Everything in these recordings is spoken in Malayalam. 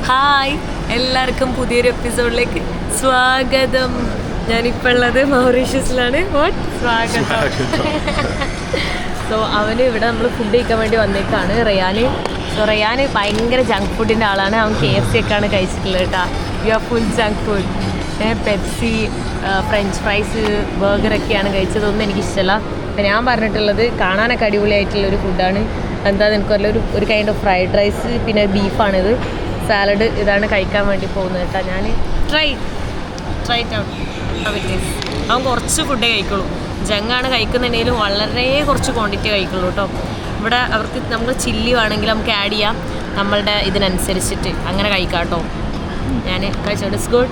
ഹായ്, എല്ലാവർക്കും പുതിയൊരു എപ്പിസോഡിലേക്ക് സ്വാഗതം. ഞാനിപ്പോൾ ഉള്ളത് മൗറീഷ്യസിലാണ്. സ്വാഗതം. സോ അവന് ഇവിടെ നമ്മൾ ഫുഡ് കഴിക്കാൻ വേണ്ടി വന്നേക്കാണ്. റയാന് ഭയങ്കര ജങ്ക് ഫുഡിൻ്റെ ആളാണ്. അവൻ KFC ഒക്കെയാണ് കഴിച്ചിട്ടുള്ളത് കേട്ടോ. You are full junk food. Pepsi, french fries, ബർഗറൊക്കെയാണ് കഴിച്ചതൊന്നും എനിക്കിഷ്ടമല്ല. അപ്പം ഞാൻ പറഞ്ഞിട്ടുള്ളത് കാണാനൊക്കെ അടിപൊളിയായിട്ടുള്ളൊരു ഫുഡാണ്. എന്താണെന്ന് എനിക്കറിയില്ല, ഒരു കൈൻഡ് ഓഫ് ഫ്രൈഡ് റൈസ്, പിന്നെ ബീഫാണിത്, സാലഡ്, ഇതാണ് കഴിക്കാൻ വേണ്ടി പോകുന്നത് കേട്ടോ. ഞാൻ ട്രൈ അവൻ കുറച്ച് ഫുഡേ കഴിക്കുള്ളൂ. ജങ്കാണ് കഴിക്കുന്നുണ്ടെങ്കിലും വളരെ കുറച്ച് ക്വാണ്ടിറ്റി കഴിക്കുള്ളൂ കേട്ടോ. ഇവിടെ അവർക്ക് നമ്മൾ ചില്ലി വേണമെങ്കിൽ നമുക്ക് ആഡ് ചെയ്യാം, നമ്മളുടെ ഇതിനനുസരിച്ചിട്ട് അങ്ങനെ കഴിക്കാം കേട്ടോ. ഞാൻ കഴിച്ചോ. It's good.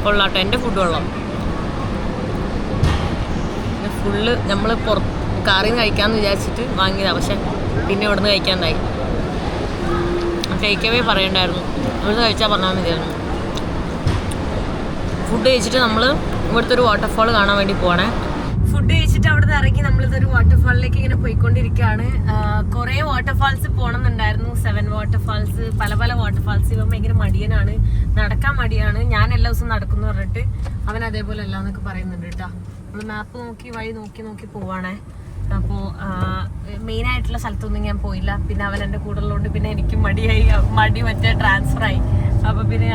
കൊള്ളാട്ടോ, എൻ്റെ ഫുഡ് കൊള്ളാം. ഫുള്ള് നമ്മൾ കാറിൽ നിന്ന് കഴിക്കാമെന്ന് വിചാരിച്ചിട്ട് വാങ്ങിയതാണ്, പക്ഷെ പിന്നെ ഇവിടുന്ന് കഴിക്കാണ്ടായി. ടേക്ക് അവേ പറയണ്ടായിരുന്നു, ഇവിടുന്ന് കഴിച്ചാൽ പറഞ്ഞാൽ മതിയായിരുന്നു. ഫുഡ് കഴിച്ചിട്ട് നമ്മൾ ഇവിടുത്തെ ഒരു വാട്ടർഫാൾ കാണാൻ വേണ്ടി പോകണേ. ഫുഡ് കഴിച്ചിട്ട് അവിടെ നിന്ന് ഇറങ്ങി നമ്മളിതൊരു വാട്ടർഫാളിലേക്ക് ഇങ്ങനെ പോയിക്കൊണ്ടിരിക്കുകയാണ്. കുറേ വാട്ടർഫാൾസ് പോകണമെന്നുണ്ടായിരുന്നു, 7 വാട്ടർഫാൾസ്, പല പല വാട്ടർഫാൾസ്. ഇവൻ ഭയങ്കര മടിയനാണ്, നടക്കാൻ മടിയാണ്. ഞാൻ എല്ലാ ദിവസവും നടക്കുന്നു പറഞ്ഞിട്ട് അവൻ അതേപോലെ അല്ല എന്നൊക്കെ പറയുന്നുണ്ട് കേട്ടോ. നമ്മൾ മാപ്പ് നോക്കി വഴി നോക്കി പോവാണേ. അപ്പോൾ മെയിനായിട്ടുള്ള സ്ഥലത്തൊന്നും ഞാൻ പോയില്ല. പിന്നെ അവൻ എൻ്റെ കൂടെ ഉള്ളതുകൊണ്ട് പിന്നെ എനിക്ക് മടി മറ്റേ ട്രാൻസ്ഫറായി. അപ്പോൾ പിന്നെ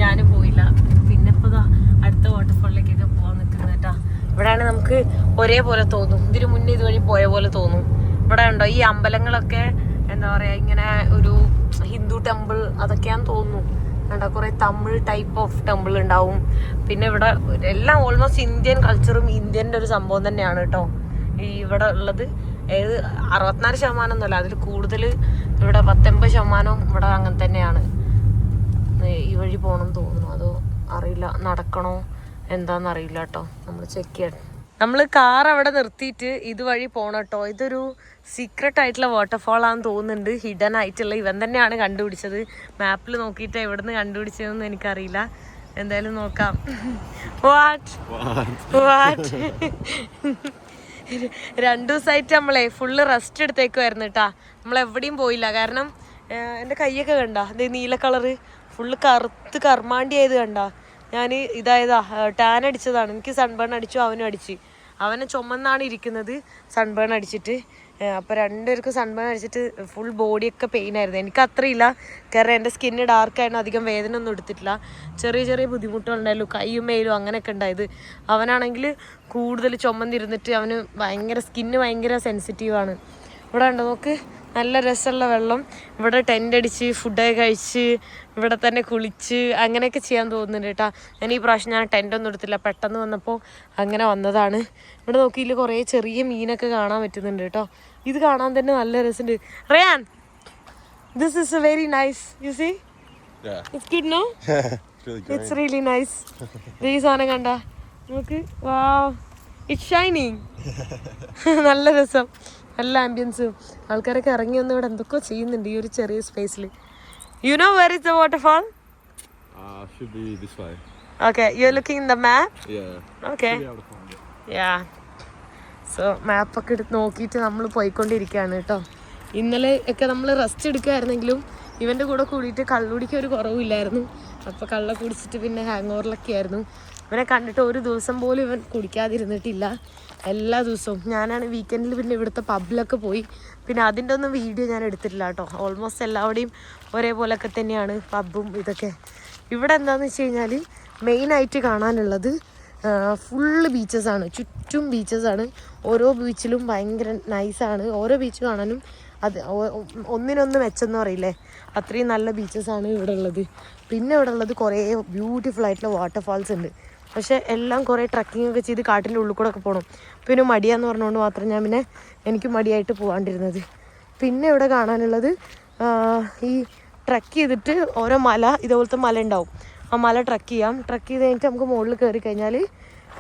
ഞാൻ പോയില്ല. പിന്നെ ഇപ്പോൾ അടുത്ത വാട്ടർഫാളിലേക്കൊക്കെ പോകാൻ നിൽക്കുന്നത് കേട്ടോ. ഇവിടെയാണ് നമുക്ക് ഒരേപോലെ തോന്നും, ഇതിന് മുന്നേ ഇതുവഴി പോയ പോലെ തോന്നും. ഇവിടെ ഉണ്ടോ ഈ അമ്പലങ്ങളൊക്കെ, എന്താ പറയുക, ഇങ്ങനെ ഒരു ഹിന്ദു ടെമ്പിൾ അതൊക്കെയാന്ന് തോന്നുന്നു. കണ്ടോ, കുറേ തമിഴ് ടൈപ്പ് ഓഫ് ടെമ്പിൾ ഉണ്ടാവും. പിന്നെ ഇവിടെ എല്ലാം ഓൾമോസ്റ്റ് ഇന്ത്യൻ കൾച്ചറും ഇന്ത്യൻ്റെ ഒരു സംഭവം തന്നെയാണ് കേട്ടോ ഈ ഇവിടെ ഉള്ളത്. 64% ഒന്നുമല്ല, അതിൽ കൂടുതൽ ഇവിടെ 80% ഇവിടെ അങ്ങനെ തന്നെയാണ്. ഈ വഴി പോകണം തോന്നുന്നു, അതോ അറിയില്ല, നടക്കണോ എന്താണെന്നറിയില്ല കേട്ടോ. നമ്മൾ ചെക്ക് ചെയ്യണം. നമ്മൾ കാർ അവിടെ നിർത്തിയിട്ട് ഇതുവഴി പോകണം കേട്ടോ. ഇതൊരു സീക്രട്ട് ആയിട്ടുള്ള വാട്ടർഫാൾ ആണെന്ന് തോന്നുന്നുണ്ട്, ഹിഡൻ ആയിട്ടുള്ള. ഇവൻ തന്നെയാണ് കണ്ടുപിടിച്ചത്. മാപ്പിൽ നോക്കിയിട്ട് എവിടുന്ന് കണ്ടുപിടിച്ചതെന്ന് എനിക്കറിയില്ല. എന്തായാലും നോക്കാം. വാട്ട് 2 ദിവസമായിട്ട് നമ്മളെ ഫുള്ള് റെസ്റ്റ് എടുത്തേക്കുമായിരുന്നു കേട്ടാ. നമ്മളെവിടെയും പോയില്ല. കാരണം എൻ്റെ കൈയൊക്കെ കണ്ട, അതേ നീല കളറ് ഫുള്ള് കറുത്ത് കർമാണ്ടി ആയത് കണ്ട. ഞാൻ ടാൻ അടിച്ചതാണ്. എനിക്ക് സൺബേൺ അടിച്ചു, അവനും അടിച്ച്. അവനെ ചുമന്നാണ് ഇരിക്കുന്നത് സൺബേൺ അടിച്ചിട്ട്. അപ്പോൾ രണ്ടുപേർക്കും സൺബേൺ അടിച്ചിട്ട് ഫുൾ ബോഡിയൊക്കെ പെയിൻ ആയിരുന്നു. എനിക്ക് അത്രയില്ല, കാരണം എൻ്റെ സ്കിന്ന് ഡാർക്കായിരുന്നു, അധികം വേദന ഒന്നും എടുത്തിട്ടില്ല. ചെറിയ ബുദ്ധിമുട്ടുകളുണ്ടായല്ലോ, കൈയും മേലും അങ്ങനെയൊക്കെ ഉണ്ടായത്. അവനാണെങ്കിൽ കൂടുതൽ ചുമന്നിരുന്നിട്ട് അവന് സ്കിന്ന് ഭയങ്കര സെൻസിറ്റീവാണ്. ഇവിടെ ഉണ്ടോ നോക്ക്, നല്ല രസമുള്ള വെള്ളം. ഇവിടെ ടെൻ്റ് അടിച്ച് ഫുഡൊക്കെ കഴിച്ച് ഇവിടെ തന്നെ കുളിച്ച് അങ്ങനെയൊക്കെ ചെയ്യാൻ തോന്നുന്നുണ്ട് കേട്ടോ. ഈ പ്രാവശ്യം ഞാൻ ടെൻ്റൊന്നും എടുത്തില്ല, പെട്ടെന്ന് വന്നപ്പോൾ അങ്ങനെ വന്നതാണ്. ഇവിടെ നോക്കിയില്ല, കുറേ ചെറിയ മീനൊക്കെ കാണാൻ പറ്റുന്നുണ്ട് കേട്ടോ. ഇത് കാണാൻ തന്നെ നല്ല രസമുണ്ട്. Ryan, this is very nice. You see, it's good no? It's really nice. ഈ സാധനം കണ്ട നമുക്ക്, വാവ്, ഇറ്റ്സ് ഷൈനിങ്. നല്ല രസം, നല്ല ആംബിയൻസും. ആൾക്കാരൊക്കെ ഇറങ്ങി വന്ന് ഇവിടെ എന്തൊക്കെയോ ചെയ്യുന്നുണ്ട് ഈ ഒരു ചെറിയ സ്പേസിൽ. You know where is the waterfall? Should be this way. Okay, you're looking in the map? Yeah. Okay. Should be able to find it. Yeah. So മാപ്പൊക്കെ എടുത്ത് നോക്കിയിട്ട് നമ്മൾ പോയിക്കൊണ്ടിരിക്കുകയാണ് കേട്ടോ. ഇന്നലെ ഒക്കെ നമ്മൾ റെസ്റ്റ് എടുക്കുമായിരുന്നെങ്കിലും ഇവൻ്റെ കൂടെ കൂടിയിട്ട് കള്ളുടിക്ക് ഒരു കുറവില്ലായിരുന്നു. അപ്പോൾ കള്ള കുടിച്ചിട്ട് പിന്നെ ഹാങ് ഓവറിലൊക്കെ ആയിരുന്നു. ഇവനെ കണ്ടിട്ട് ഒരു ദിവസം പോലും ഇവൻ കുടിക്കാതിരുന്നിട്ടില്ല. എല്ലാ ദിവസവും ഞാനാണ് വീക്കെൻഡിൽ പിന്നെ ഇവിടുത്തെ പബ്ബിലൊക്കെ പോയി. പിന്നെ അതിൻ്റെ ഒന്നും വീഡിയോ ഞാൻ എടുത്തിട്ടില്ല കേട്ടോ. ഓൾമോസ്റ്റ് എല്ലാവിടെയും ഒരേപോലൊക്കെ തന്നെയാണ് പബ്ബും ഇതൊക്കെ. ഇവിടെ എന്താണെന്ന് വെച്ച് കഴിഞ്ഞാൽ മെയിനായിട്ട് കാണാനുള്ളത് ഫുള്ള് ബീച്ചസാണ്, ചുറ്റും ബീച്ചസാണ്. ഓരോ ബീച്ചിലും ഭയങ്കര നൈസാണ്. ഓരോ ബീച്ച് കാണാനും അത് ഒന്നിനൊന്ന് മെച്ചെന്ന് പറയില്ലേ, അത്രയും നല്ല ബീച്ചസാണ് ഇവിടെ ഉള്ളത്. പിന്നെ ഇവിടെ ഉള്ളത് കുറേ ബ്യൂട്ടിഫുൾ ആയിട്ടുള്ള വാട്ടർഫാൾസ് ഉണ്ട്. പക്ഷേ എല്ലാം കുറേ ട്രക്കിംഗ് ഒക്കെ ചെയ്ത് കാട്ടിൻ്റെ ഉള്ളിൽ കൂടെ ഒക്കെ പോകണം. പിന്നെ മടിയാന്ന് പറഞ്ഞുകൊണ്ട് മാത്രം എനിക്ക് മടിയായിട്ട് പോകാണ്ടിരുന്നത്. പിന്നെ ഇവിടെ കാണാനുള്ളത് ഈ ട്രക്ക് ചെയ്തിട്ട് ഓരോ മല, ഇതുപോലത്തെ മല ഉണ്ടാവും, ആ മല ട്രക്ക് ചെയ്യാം. ട്രക്ക് ചെയ്ത് കഴിഞ്ഞിട്ട് നമുക്ക് മുകളിൽ കയറി കഴിഞ്ഞാൽ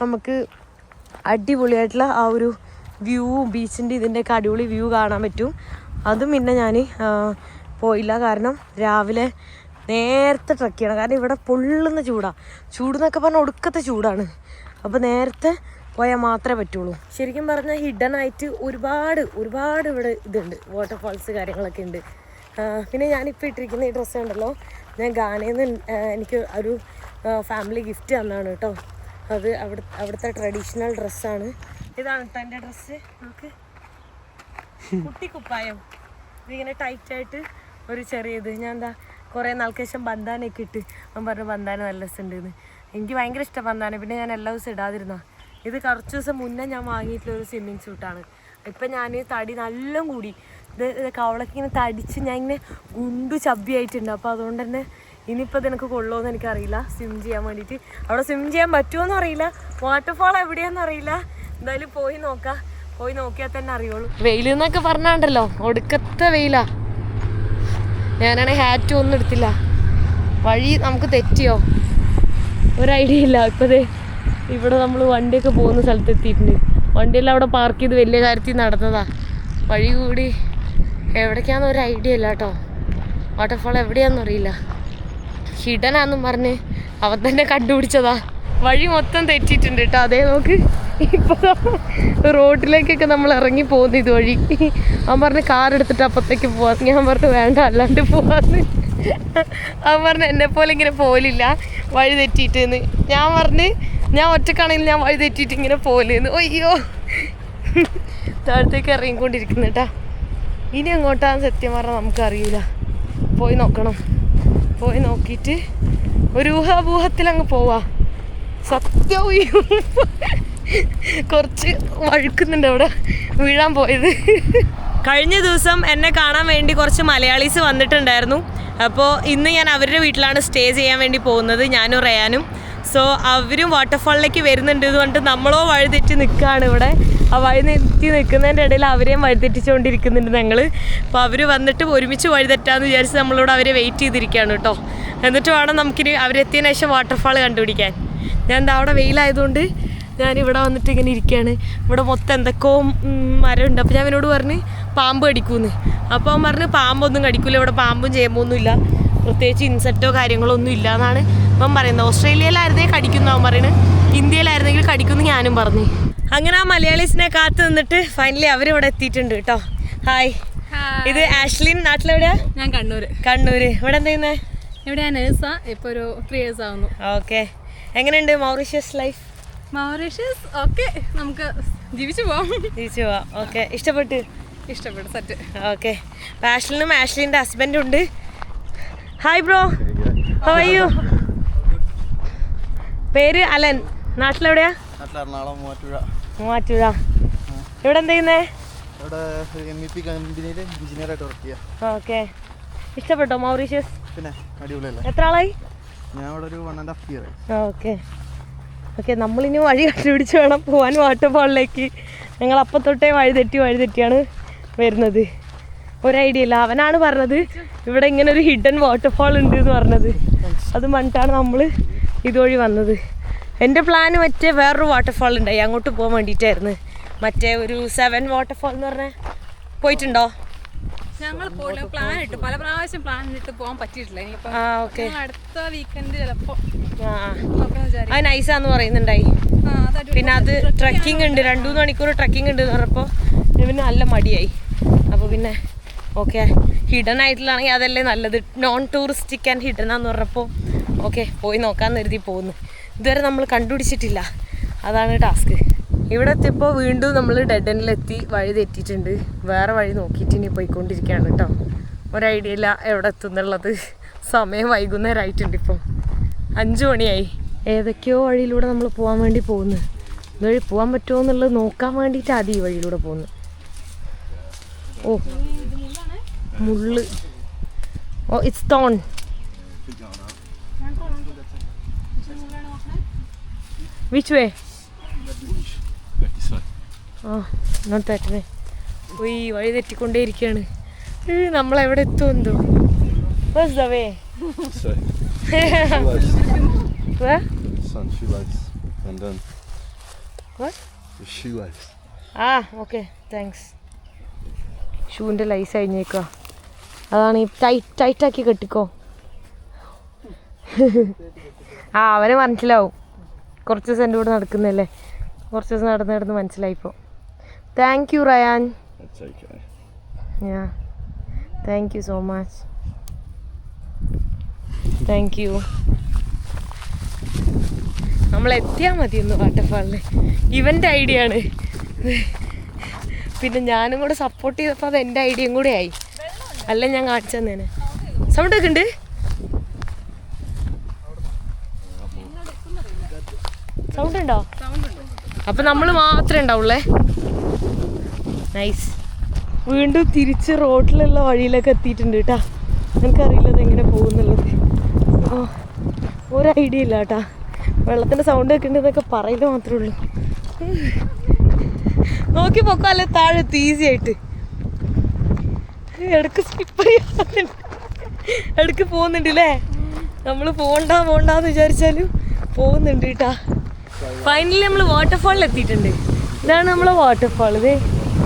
നമുക്ക് അടിപൊളിയായിട്ടുള്ള ആ ഒരു വ്യൂവും ബീച്ചിൻ്റെ ഇതിൻ്റെയൊക്കെ അടിപൊളി വ്യൂ കാണാൻ പറ്റും. അതും പിന്നെ ഞാൻ പോയില്ല, കാരണം രാവിലെ നേരത്തെ ട്രക്ക് ചെയ്യണം. കാരണം ഇവിടെ പൊള്ളുന്ന ചൂടാണ്. ചൂടെന്നൊക്കെ പറഞ്ഞാൽ ഒടുക്കത്തെ ചൂടാണ്. അപ്പോൾ നേരത്തെ പോയാൽ മാത്രമേ പറ്റുള്ളൂ. ശരിക്കും പറഞ്ഞാൽ ഹിഡൻ ആയിട്ട് ഒരുപാട് ഇവിടെ ഇതുണ്ട്, വാട്ടർഫാൾസ് കാര്യങ്ങളൊക്കെ ഉണ്ട്. പിന്നെ ഞാനിപ്പോൾ ഇട്ടിരിക്കുന്ന ഈ ഡ്രസ്സ് ഉണ്ടല്ലോ, ഞാൻ ഗാനയിൽ നിന്ന് എനിക്ക് ഒരു ഫാമിലി ഗിഫ്റ്റ് തന്നാണ് കേട്ടോ. അത് അവിടുത്തെ ട്രഡീഷണൽ ഡ്രസ്സാണ്. ഇതാണ് കേട്ടോ എൻ്റെ ഡ്രസ്സ്. നമുക്ക് കുട്ടിക്കുപ്പായം, ഇതിങ്ങനെ ടൈറ്റായിട്ട് ഒരു ചെറിയത്. ഞാൻ എന്താ കുറേ നാൾക്ക് ശേഷം ബന്ധാനൊക്കെ ഇട്ട് അവൻ പറഞ്ഞു ബന്ധാന നല്ല രസമുണ്ടെന്ന്. എനിക്ക് ഭയങ്കര ഇഷ്ടം ബന്ധാന. പിന്നെ ഞാൻ എല്ലാ ദിവസവും ഇടാതിരുന്ന. ഇത് കുറച്ച് ദിവസം മുന്നേ ഞാൻ വാങ്ങിയിട്ടുള്ള ഒരു സ്വിമ്മിങ് സ്യൂട്ടാണ്. ഇപ്പം ഞാൻ തടി നല്ല കൂടി, ഇത് കവളൊക്കെ ഇങ്ങനെ തടിച്ച് ഞാൻ ഇങ്ങനെ ഗുണ്ടു ചബ്ബിയായിട്ടുണ്ട്. അപ്പോൾ അതുകൊണ്ട് തന്നെ ഇനിയിപ്പോൾ ഇത് എനിക്ക് കൊള്ളുമെന്ന് എനിക്കറിയില്ല സ്വിം ചെയ്യാൻ വേണ്ടിയിട്ട്. അവിടെ സ്വിം ചെയ്യാൻ പറ്റുമോയെന്നും അറിയില്ല, വാട്ടർഫാൾ എവിടെയാണെന്ന് അറിയില്ല. എന്തായാലും പോയി നോക്കാം, പോയി നോക്കിയാൽ തന്നെ അറിയുള്ളൂ. വെയിൽ എന്നൊക്കെ പറഞ്ഞാണ്ടല്ലോ ഒടുക്കത്തെ വെയിലാ. ഞാനാണെങ്കിൽ ഹാറ്റും ഒന്നും എടുത്തില്ല. വഴി നമുക്ക് തെറ്റിയോ ഒരു ഐഡിയ ഇല്ല. ഇപ്പോൾ ഇവിടെ നമ്മൾ വണ്ടിയൊക്കെ പോകുന്ന സ്ഥലത്ത് എത്തിയിട്ടുണ്ട്. വണ്ടിയെല്ലാം അവിടെ പാർക്ക് ചെയ്ത് വലിയ കാര്യത്തിൽ നടന്നതാ. വഴി കൂടി എവിടേക്കാണെന്ന് ഒരു ഐഡിയ ഇല്ല കേട്ടോ. വാട്ടർഫാൾ എവിടെയാണെന്ന് അറിയില്ല. ഹിഡനാന്നും പറഞ്ഞ് അവൻ തന്നെ കണ്ടുപിടിച്ചതാ. വഴി മൊത്തം തെറ്റിയിട്ടുണ്ട് കേട്ടോ. അതേ നോക്ക്, ഇപ്പോൾ റോഡിലേക്കൊക്കെ നമ്മൾ ഇറങ്ങി പോകുന്നു ഇതുവഴി. അവൻ പറഞ്ഞ് കാർ എടുത്തിട്ട് അപ്പത്തേക്ക് പോവാം. ഞാൻ പറഞ്ഞു വേണ്ട, അല്ലാണ്ട് പോവാന്ന്. അവൻ പറഞ്ഞ് എന്നെപ്പോലെ ഇങ്ങനെ പോലില്ല, വഴി തെറ്റിയിട്ടെന്ന്. ഞാൻ പറഞ്ഞ് ഞാൻ ഒറ്റക്കാണെങ്കിൽ ഞാൻ വഴി തെറ്റിയിട്ട് ഇങ്ങനെ പോലെന്ന്. അയ്യോ, താഴത്തേക്ക് ഇറങ്ങിക്കൊണ്ടിരിക്കുന്നു കേട്ടാ. ഇനി എങ്ങോട്ടാന്ന് സത്യം പറഞ്ഞാൽ നമുക്കറിയില്ല. പോയി നോക്കണം. പോയി നോക്കിയിട്ട് ഒരു ഊഹാഭൂഹത്തിൽ അങ്ങ് പോവാ. സത്യവും കുറച്ച് വഴുക്കുന്നുണ്ട് അവിടെ, വീഴാൻ പോയത്. കഴിഞ്ഞ ദിവസം എന്നെ കാണാൻ വേണ്ടി കുറച്ച് മലയാളീസ് വന്നിട്ടുണ്ടായിരുന്നു. അപ്പോൾ ഇന്ന് ഞാൻ അവരുടെ വീട്ടിലാണ് സ്റ്റേ ചെയ്യാൻ വേണ്ടി പോകുന്നത്, ഞാനും റയാനും. സോ അവരും വാട്ടർഫാളിലേക്ക് വരുന്നുണ്ട്. ഇതുകൊണ്ട് നമ്മളോ വഴിതെറ്റി നിൽക്കുകയാണ് ഇവിടെ. ആ വഴിതെറ്റി നിൽക്കുന്നതിൻ്റെ ഇടയിൽ അവരെയും വഴിതെറ്റിച്ചുകൊണ്ടിരിക്കുന്നുണ്ട് ഞങ്ങൾ. അപ്പോൾ അവർ വന്നിട്ട് ഒരുമിച്ച് വഴിതെറ്റാന്ന് വിചാരിച്ച് നമ്മളിവിടെ അവരെ വെയിറ്റ് ചെയ്തിരിക്കുകയാണ് കേട്ടോ. എന്നിട്ട് വേണം നമുക്കിനി അവരെത്തിയതിന് ശേഷം വാട്ടർഫാൾ കണ്ടുപിടിക്കാൻ. ഞാൻ എന്താ അവിടെ വെയിലായതുകൊണ്ട് ഞാനിവിടെ വന്നിട്ട് ഇങ്ങനെ ഇരിക്കുകയാണ്. ഇവിടെ മൊത്തം എന്തൊക്കെയോ മരമുണ്ട്. അപ്പോൾ ഞാൻ അവനോട് പറഞ്ഞ് പാമ്പ് കടിക്കുമെന്ന്. അപ്പോൾ അവൻ പറഞ്ഞ് പാമ്പൊന്നും കടിക്കില്ല, ഇവിടെ പാമ്പും ചെയ്യുമ്പോഴൊന്നും ഇല്ല, പ്രത്യേകിച്ച് ഇൻസെക്റ്റോ കാര്യങ്ങളോ ഒന്നും ഇല്ല എന്നാണ് അവൻ പറയുന്നത്. ഓസ്ട്രേലിയയിലായിരുന്നെങ്കിൽ കടിക്കുന്നു അവൻ പറയുന്നത്, ഇന്ത്യയിലായിരുന്നെങ്കിൽ കടിക്കുമെന്ന് ഞാനും പറഞ്ഞു. അങ്ങനെ ആ മലയാളീസിനെ കാത്തു നിന്നിട്ട് ഫൈനലി അവരിവിടെ എത്തിയിട്ടുണ്ട് കേട്ടോ. ഹായ്, ഇത് ആഷ്ലിൻ. നാട്ടിലെവിടെയാ? ഞാൻ കണ്ണൂര്. ഇവിടെ എന്താ ചെയ്യുന്നത്? ഇവിടെ നേഴ്സാ. ഇപ്പോൾ ഒരു 3 years ആവുന്നു. ഓക്കെ, എങ്ങനെയുണ്ട് മൗറീഷ്യസ് ലൈഫ്? മൗറീഷ്യസ് ഓക്കെ, നമുക്ക് ജീവിച്ചു പോവാം. ഓക്കെ, ഇഷ്ടപ്പെട്ടു സെറ്റ്. ഓക്കെ, ആഷ്ലിനും ആഷ്ലിൻ്റെ ഹസ്ബൻഡും ഉണ്ട്. Hi bro, how are you? പേര് അലൻ. നാട്ടിലെവിടെയാ? മൂവാറ്റുപുഴ. ഇവിടെ എന്താ ചെയ്യുന്നേ? ഓക്കെ, ഇഷ്ടപ്പെട്ടോ മൗറീഷ്യസ്? പിന്നെ അടിപൊളിയല്ലേ. എത്ര ആളായി? ഞാൻ ഇവിടെ ഒരു 1.5 year ആയി. ഓക്കെ, നമ്മളിനി വഴി കണ്ടുപിടിച്ച് വേണം പോകാൻ വാട്ടർഫാളിലേക്ക്. ഞങ്ങൾ അപ്പം തൊട്ടേ വഴി തെറ്റിയാണ് വരുന്നത്. ഒരു ഐഡിയ ഇല്ല. അവനാണ് പറഞ്ഞത് ഇവിടെ ഇങ്ങനെ ഒരു ഹിഡൻ വാട്ടർഫാൾ ഉണ്ട് എന്ന് പറഞ്ഞത്. അത് മണ്ടിട്ടാണ് നമ്മൾ ഇതുവഴി വന്നത്. എൻ്റെ പ്ലാന് മറ്റേ വേറൊരു വാട്ടർഫാൾ ഉണ്ടായി, അങ്ങോട്ട് പോകാൻ വേണ്ടിയിട്ടായിരുന്നു. മറ്റേ ഒരു 7 വാട്ടർഫാൾ എന്ന് പറഞ്ഞാൽ പോയിട്ടുണ്ടോ? ഞങ്ങൾ പ്ലാൻ ഇട്ട് പല പ്രാവശ്യം പ്ലാൻ ഇട്ട് പോകാൻ പറ്റിയിട്ടില്ല. ഇനിയിപ്പോൾ അടുത്ത വീക്കെൻഡ് ചിലപ്പോൾ അത് നൈസാന്ന് പറയുന്നുണ്ടായി. പിന്നെ അത് ട്രക്കിംഗ് ഉണ്ട്, 2-3 മണിക്കൂർ ട്രക്കിംഗ് ഉണ്ട് എന്ന് പറഞ്ഞപ്പോൾ പിന്നെ നല്ല മടിയായി. അപ്പോൾ പിന്നെ ഓക്കെ, ഹിഡൻ ആയിട്ടുള്ളതാണെങ്കിൽ അതല്ലേ നല്ലത്. നോൺ ടൂറിസ്റ്റിക് ആൻഡ് ഹിഡനാന്ന് പറഞ്ഞപ്പോൾ ഓക്കെ പോയി നോക്കാമെന്ന് കരുതി പോകുന്നു. ഇതുവരെ നമ്മൾ കണ്ടുപിടിച്ചിട്ടില്ല, അതാണ് ടാസ്ക്. ഇവിടെ എത്തിയപ്പോൾ വീണ്ടും നമ്മൾ ഡെഡ് എൻഡിലെത്തി, വഴി തെറ്റിയിട്ടുണ്ട്. വേറെ വഴി നോക്കിയിട്ട് ഇനി പോയിക്കൊണ്ടിരിക്കുകയാണ് കേട്ടോ. ഒരു ഐഡിയ ഇല്ല എവിടെ എത്തുന്നുള്ളത്. സമയം വൈകുന്നേരമായിട്ടുണ്ട്, ഇപ്പം 5 മണിയായി. ഏതൊക്കെയോ വഴിയിലൂടെ നമ്മൾ പോകാൻ വേണ്ടി പോകുന്നു. ഇതുവഴി പോകാൻ പറ്റുമോ എന്നുള്ളത് നോക്കാൻ വേണ്ടിയിട്ട് ആദ്യം ഈ വഴിയിലൂടെ പോകുന്നു. ഓ മുള്ള്, oh it's thorn. Which way? Not that way. ഈ വഴി തെറ്റിക്കൊണ്ടേയിരിക്കുകയാണ്. നമ്മളെവിടെ എത്തും എന്തോ. Where's the way? Where? Sun shoelace. And then What? the shoelace. Okay, thanks. ഷൂവിൻ്റെ ലൈസ് കഴിഞ്ഞേക്കുക. അതാണ് ഈ ടൈറ്റാക്കി കെട്ടിക്കോ. അവന് മനസ്സിലാവും കുറച്ച് സെൻറ്റ് കൂടെ നടക്കുന്നല്ലേ. കുറച്ച് ദിവസം നടന്ന് മനസ്സിലായിപ്പോൾ. Thank you Ryan. That's okay. Thank you so much. Thank you. നമ്മൾ എത്തിയാൽ മതിയൊന്ന് വാട്ടർഫാളിൽ. ഇവൻ്റെ ഐഡിയ ആണ്. പിന്നെ ഞാനും കൂടെ സപ്പോർട്ട് ചെയ്തപ്പോൾ അത് എൻ്റെ ഐഡിയയും കൂടെ ആയി. അല്ല ഞാൻ കാണിച്ചു തന്നേനെ. സൗണ്ട് ഒക്കെ ഉണ്ട്. സൗണ്ട് ഉണ്ടോ? അപ്പം നമ്മൾ മാത്രമേ ഉണ്ടാവുള്ളേ. നൈസ്. വീണ്ടും തിരിച്ച് റോഡിലുള്ള വഴിയിലൊക്കെ എത്തിയിട്ടുണ്ട് കേട്ടാ. എനിക്കറിയില്ലത് എങ്ങനെ പോകുന്നുള്ളത്. ഒരു ഐഡിയ ഇല്ല കേട്ടാ. വെള്ളത്തിൻ്റെ സൗണ്ട് ഒക്കെ ഉണ്ടെന്നൊക്കെ പറയുന്നത് മാത്രമേ ഉള്ളൂ. നോക്കി പോക്കോ അല്ലെ താഴെ എത്തി ഈസി ആയിട്ട്. ഇടക്ക് സ്കിപ്പ് ഇടക്ക് പോകുന്നുണ്ട് അല്ലേ. നമ്മൾ പോണ്ടാന്ന് വിചാരിച്ചാലും പോകുന്നുണ്ട് കേട്ടാ. ഫൈനലി നമ്മൾ വാട്ടർഫാളിൽ എത്തിയിട്ടുണ്ട്. ഇതാണ് നമ്മളെ വാട്ടർഫാൾ. ഇത്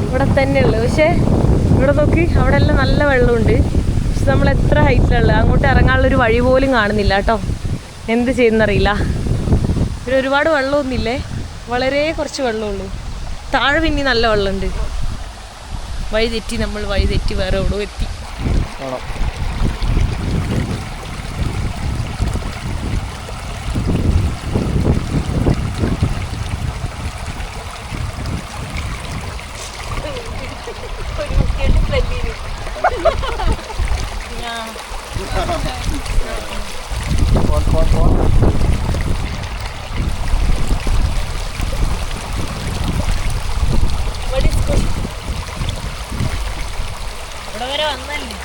ഇവിടെ തന്നെയുള്ളത്. പക്ഷേ ഇവിടെ നോക്കി അവിടെ എല്ലാം നല്ല വെള്ളമുണ്ട്. പക്ഷെ നമ്മൾ എത്ര ഹൈറ്റിലുള്ളത്, അങ്ങോട്ട് ഇറങ്ങാനുള്ളൊരു വഴി പോലും കാണുന്നില്ല കേട്ടോ. എന്ത് ചെയ്യുന്നറിയില്ല. പിന്നെ ഒരുപാട് വെള്ളമൊന്നുമില്ലേ, വളരെ കുറച്ച് വെള്ളമുള്ളൂ. താഴെ പിന്നെ നല്ല വെള്ളമുണ്ട്. വഴി തെറ്റി വേറെ എവിടെയോ എത്തി. ഇവിടെ വരെ വന്നല്ലേ.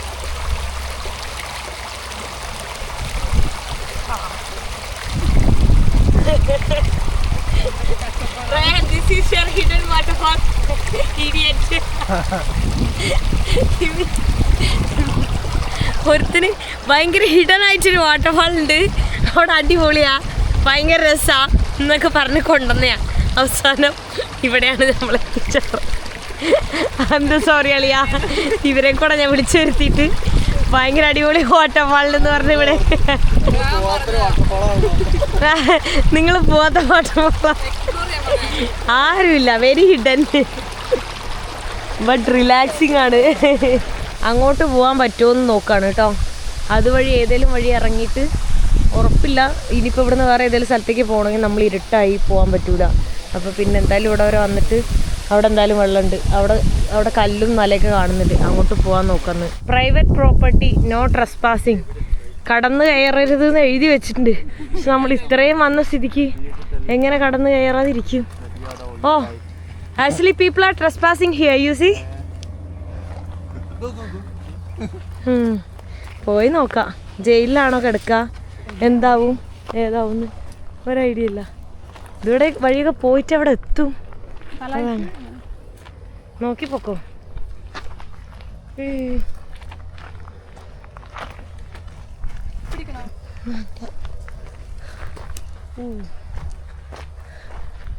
This is your hidden waterfall. Idiot. ഒരുത്തിന് ഭയങ്കര ഹിഡൻ ആയിട്ടൊരു വാട്ടർഫാൾ ഉണ്ട്. അവിടെ അടിപൊളിയാ, ഭയങ്കര രസാ എന്നൊക്കെ പറഞ്ഞ് കൊണ്ടുവന്നയാ. അവസാനം ഇവിടെയാണ് നമ്മൾ എത്തിച്ചത്. എന്താ സോറി അളിയാ, ഇവരെ കൂടെ ഞാൻ വിളിച്ചു വരുത്തിയിട്ട് ഭയങ്കര അടിപൊളി വാട്ടർഫാളിലെന്ന് പറഞ്ഞ് ഇവിടെ നിങ്ങൾ പോവാത്ത വാട്ടർഫാൾ ആരുമില്ല. വെരി ഹിഡൻ ബട്ട് റിലാക്സിങ് ആണ്. അങ്ങോട്ട് പോകാൻ പറ്റുമോയെന്ന് നോക്കുകയാണ് കേട്ടോ. അതുവഴി ഏതെങ്കിലും വഴി ഇറങ്ങിയിട്ട് ഉറപ്പില്ല. ഇനിയിപ്പോൾ ഇവിടുന്ന് വേറെ ഏതെങ്കിലും സ്ഥലത്തേക്ക് പോകണമെങ്കിൽ നമ്മൾ ഇരുട്ടായി പോകാൻ പറ്റൂല. അപ്പോൾ പിന്നെ എന്തായാലും ഇവിടെ വരെ വന്നിട്ട് അവിടെ എന്തായാലും വെള്ളമുണ്ട്. അവിടെ കല്ലും മലയൊക്കെ കാണുന്നുണ്ട്. അങ്ങോട്ട് പോകാൻ നോക്കുന്നത്. Private property, no trespassing. കടന്ന് കയറരുത് എന്ന് എഴുതി വെച്ചിട്ടുണ്ട്. പക്ഷെ നമ്മൾ ഇത്രയും വന്ന സ്ഥിതിക്ക് എങ്ങനെ കടന്ന് കയറാതിരിക്കും? Oh actually people are trespassing here, you see. പോയി നോക്കാം. ജയിലിലാണോ കിടക്കുക, എന്താവും ഏതാവും ഒരു ഐഡിയ ഇല്ല. ഇതിവിടെ വഴിയൊക്കെ പോയിട്ട് അവിടെ എത്തും. അതാണ് നോക്കി പോക്കോ.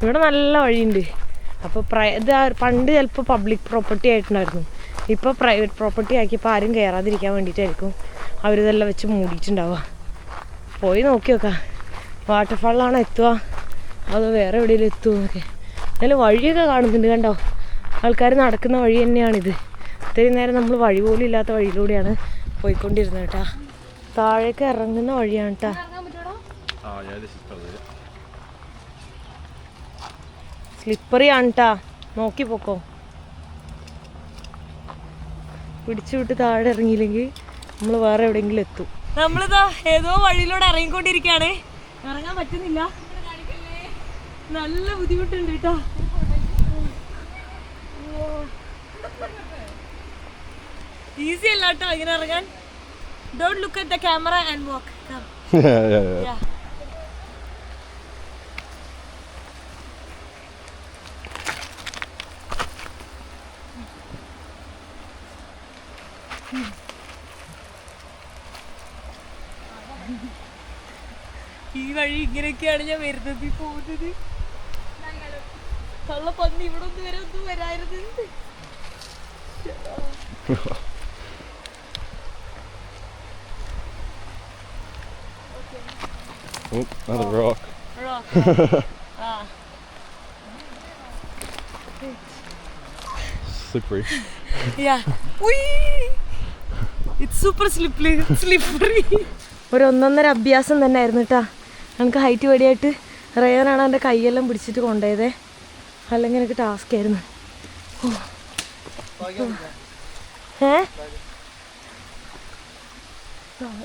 ഇവിടെ നല്ല വഴിയുണ്ട്. അപ്പോൾ ഇത് പണ്ട് ചിലപ്പോൾ പബ്ലിക് പ്രോപ്പർട്ടി ആയിട്ടുണ്ടായിരുന്നു. ഇപ്പോൾ പ്രൈവറ്റ് പ്രോപ്പർട്ടി ആക്കിയപ്പോൾ ആരും കയറാതിരിക്കാൻ വേണ്ടിയിട്ടായിരിക്കും അവരിതെല്ലാം വെച്ച് മൂടിയിട്ടുണ്ടാവുക. പോയി നോക്കി നോക്കാം വാട്ടർഫാളിലാണോ എത്തുക അതോ വേറെ എവിടെയെങ്കിലും എത്തുമോ എന്നൊക്കെ. എന്നാലും വഴിയൊക്കെ കാണുന്നുണ്ട് കണ്ടോ. ആൾക്കാർ നടക്കുന്ന വഴി തന്നെയാണിത്. ഇത്രയും നേരം നമ്മൾ വഴി പോലും ഇല്ലാത്ത വഴിയിലൂടെയാണ് പോയിക്കൊണ്ടിരുന്നത് കേട്ടാ. താഴേക്ക് ഇറങ്ങുന്ന വഴിയാണ് കേട്ടാ. സ്ലിപ്പറി ആണ് കേട്ടാ. നോക്കി പോക്കോ. പിടിച്ചു വിട്ട് താഴെ ഇറങ്ങിയില്ലെങ്കിൽ നമ്മൾ വേറെ എവിടെയെങ്കിലും എത്തും. നമ്മളിതാ ഏതോ വഴിയിലൂടെ ഇറങ്ങിക്കൊണ്ടിരിക്കുകയാണ്. ഇറങ്ങാൻ പറ്റുന്നില്ല, നല്ല ബുദ്ധിമുട്ടുണ്ട് കേട്ടോ. ഈസി അല്ല കേട്ടോ ഇങ്ങനെ ഇറങ്ങാൻ. Don't look at the camera and walk. Yeah. ഈ വഴി ഇങ്ങനെയൊക്കെയാണ് ഞാൻ വരുന്നത് പോകുന്നത്. കള്ള പന്നി ഇവിടെ ഒന്നും വരെ ഒന്നും വരായിരുന്നു. Oh, another rock. Rock. Slippery. Yeah. It's super slippery. ഒരു 1.5 അഭ്യാസം തന്നെ ആയിരുന്നു കേട്ടാ. നമുക്ക് ഹൈറ്റ് പേടിയായിട്ട് റേവനാണ് എൻ്റെ കൈയെല്ലാം പിടിച്ചിട്ട് കൊണ്ടുപോയതേ. അല്ലെങ്കിൽ എനിക്ക് ടാസ്ക് ആയിരുന്നു.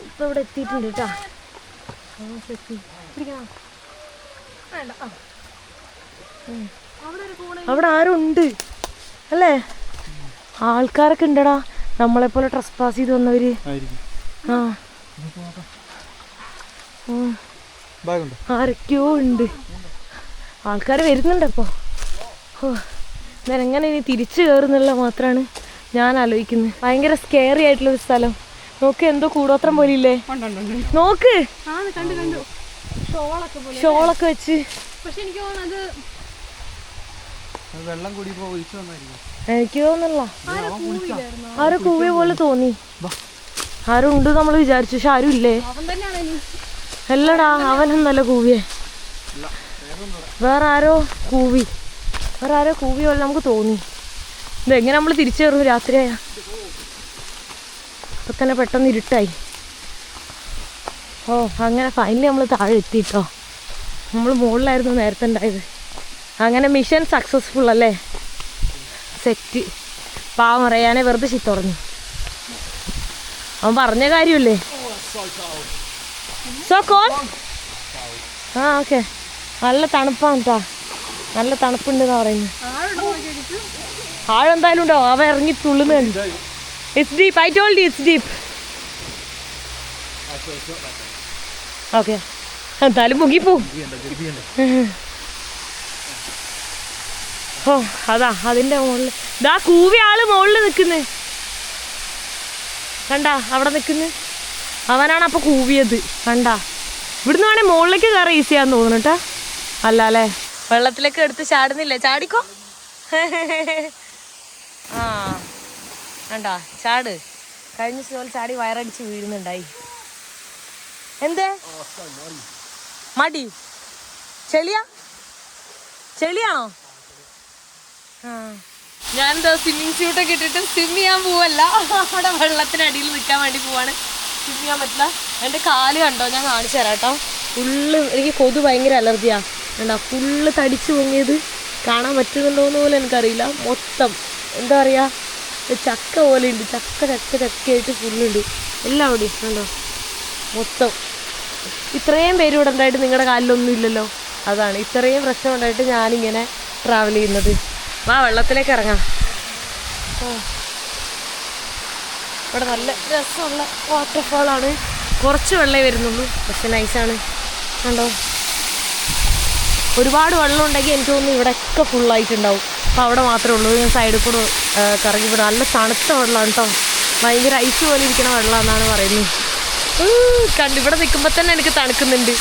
ഇപ്പൊ ഇവിടെ എത്തിയിട്ടുണ്ട് കേട്ടാ. അവിടെ ആരും ഉണ്ട് അല്ലേ? ആൾക്കാരൊക്കെ ഉണ്ടടാ, നമ്മളെപ്പോലെ ട്രസ്പാസ് ചെയ്ത് വന്നവര്. ആരൊക്കെയോ ഉണ്ട്, ആൾക്കാർ വരുന്നുണ്ട്. അപ്പോൾ എങ്ങനെ ഇനി തിരിച്ചു കയറുന്നുള്ള മാത്രമാണ് ഞാൻ ആലോചിക്കുന്നത്. ഭയങ്കര സ്കെയറി ആയിട്ടുള്ളൊരു സ്ഥലം. നോക്ക്, എന്തോ കൂടോത്രം പോലെ ഇല്ലേ? നോക്ക്, ഷോളൊക്കെ വെച്ച്. പക്ഷെ എനിക്ക് തോന്നുന്നത് വെള്ളം കൂടി ഒഴിച്ചു വന്നായിരിക്കും. എനിക്ക് തോന്നുന്നില്ല, ആരോ കൂവിയ പോലെ തോന്നി. ആരും ഉണ്ട് നമ്മൾ വിചാരിച്ചു, പക്ഷെ ആരും ഇല്ലേ? അല്ലടാ, അവനൊന്നല്ല കൂവിയേ, വേറെ ആരോ കൂവി പോലെ നമുക്ക് തോന്നി. ഇതെങ്ങനെ നമ്മൾ തിരിച്ചു കയറും രാത്രിയായ? ഇപ്പൊ തന്നെ പെട്ടെന്ന് ഇരുട്ടായി. അങ്ങനെ ഫൈനലി നമ്മൾ താഴെ എത്തിയിട്ടോ. നമ്മൾ മുകളിലായിരുന്നു നേരത്തെ ഉണ്ടായത്. അങ്ങനെ മിഷൻ സക്സസ്ഫുൾ അല്ലേ? സെറ്റ്. പാവം അറിയാനെ വെറുതെ ചീത്ത പറഞ്ഞു. അവൻ പറഞ്ഞ കാര്യമല്ലേ? ഓക്കെ. നല്ല തണുപ്പാണ് കേട്ടോ, നല്ല തണുപ്പുണ്ടെന്നാ പറയുന്നത്. ആഴെന്തായാലും ഉണ്ടാവും, അവ ഇറങ്ങി തുള്ളുന്നുണ്ട്. It's deep. I told you it's deep. Okay, എന്തായാലും മുങ്ങിപ്പോവും. അതാ അതിന്റെ മുകളിൽ ഇതാ കൂവി ആള് മുകളിൽ നിൽക്കുന്നു. കണ്ടാ അവിടെ നിൽക്കുന്നു, അവനാണ് അപ്പൊ കൂവിയത്. കണ്ടാ, ഇവിടുന്ന് വേണേ മുകളിലേക്ക് കയറി ഈസിയാന്ന് തോന്നുന്നു കേട്ടാ. അല്ല അല്ലേ, വെള്ളത്തിലേക്ക് എടുത്ത് ചാടുന്നില്ലേ? ചാടിക്കോ. കണ്ടാ, ചാട്. കഴിഞ്ഞ പോലെ ചാടി വയറടിച്ച് വീഴുന്നുണ്ടായി. എന്തേ മടി? ചെളിയാണോ? ഞാനെന്താ സ്വിമ്മിങ് സ്യൂട്ടൊക്കെ ഇട്ടിട്ട് സ്വിം ചെയ്യാൻ പോവല്ല, അവിടെ വെള്ളത്തിനടിയിൽ നിൽക്കാൻ വേണ്ടി പോവാണ്. സ്വിം ചെയ്യാൻ പറ്റില്ല. എൻ്റെ കാല് കണ്ടോ? ഞാൻ കാണിച്ചു തരാം കേട്ടോ. ഫുള്ള് എനിക്ക് കൊതു ഭയങ്കര അലർജിയാണ്. കണ്ടോ, ഫുള്ള് തടിച്ചു പൊങ്ങിയത് കാണാൻ പറ്റുന്നുണ്ടോയെന്ന് പോലും എനിക്കറിയില്ല. മൊത്തം എന്താ പറയുക, ചക്ക പോലെ ഉണ്ട്. ചക്കയായിട്ട് ഫുള്ളുണ്ട് എല്ലാവിടെയും. കണ്ടോ, മൊത്തം. ഇത്രയും പേര് ഇവിടെ ഉണ്ടായിട്ട് നിങ്ങളുടെ കാലിലൊന്നും ഇല്ലല്ലോ. അതാണ് ഇത്രയും പ്രശ്നം ഉണ്ടായിട്ട് ഞാനിങ്ങനെ ട്രാവൽ ചെയ്യുന്നത്. വാ, വെള്ളത്തിലേക്ക് ഇറങ്ങാം. ഇവിടെ നല്ല രസമുള്ള വാട്ടർഫാളാണ്. കുറച്ച് വെള്ളമേ വരുന്നുള്ളൂ, പക്ഷെ നൈസാണ്. കണ്ടോ, ഒരുപാട് വെള്ളം ഉണ്ടെങ്കിൽ എനിക്ക് തോന്നുന്നു ഇവിടെയൊക്കെ ഫുള്ളായിട്ടുണ്ടാവും. അപ്പോൾ അവിടെ മാത്രമേ ഉള്ളൂ. ഞാൻ സൈഡിൽ കൂടെ കറങ്ങി വിടാം. നല്ല തണുത്ത വെള്ളമാണ് കേട്ടോ, ഭയങ്കര ഐസ് പോലെ ഇരിക്കുന്ന വെള്ളമെന്നാണ് പറയുന്നത്. കണ്ടു, ഇവിടെ നിൽക്കുമ്പോൾ തന്നെ എനിക്ക് തണുക്കുന്നുണ്ട്.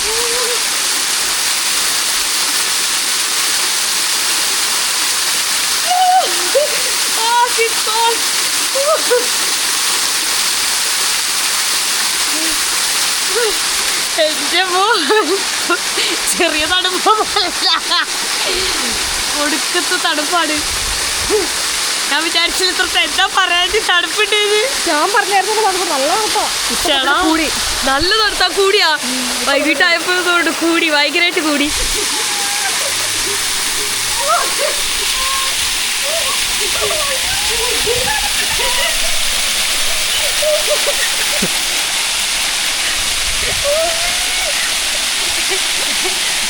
ചെറിയ തണുപ്പല്ല, ഒടുക്കത്തെ തണുപ്പാണ്. ഞാൻ വിചാരിച്ചില്ല ഇത്ര എന്താ പറയാണ്ട് തണുപ്പുണ്ടേന്ന്. ഞാൻ പറഞ്ഞായിരുന്നു നല്ല തണുത്താ കൂടിയാ. വൈകിട്ടായപ്പോഴത്തോണ്ട് കൂടി, ഭയങ്കരമായിട്ട് കൂടി.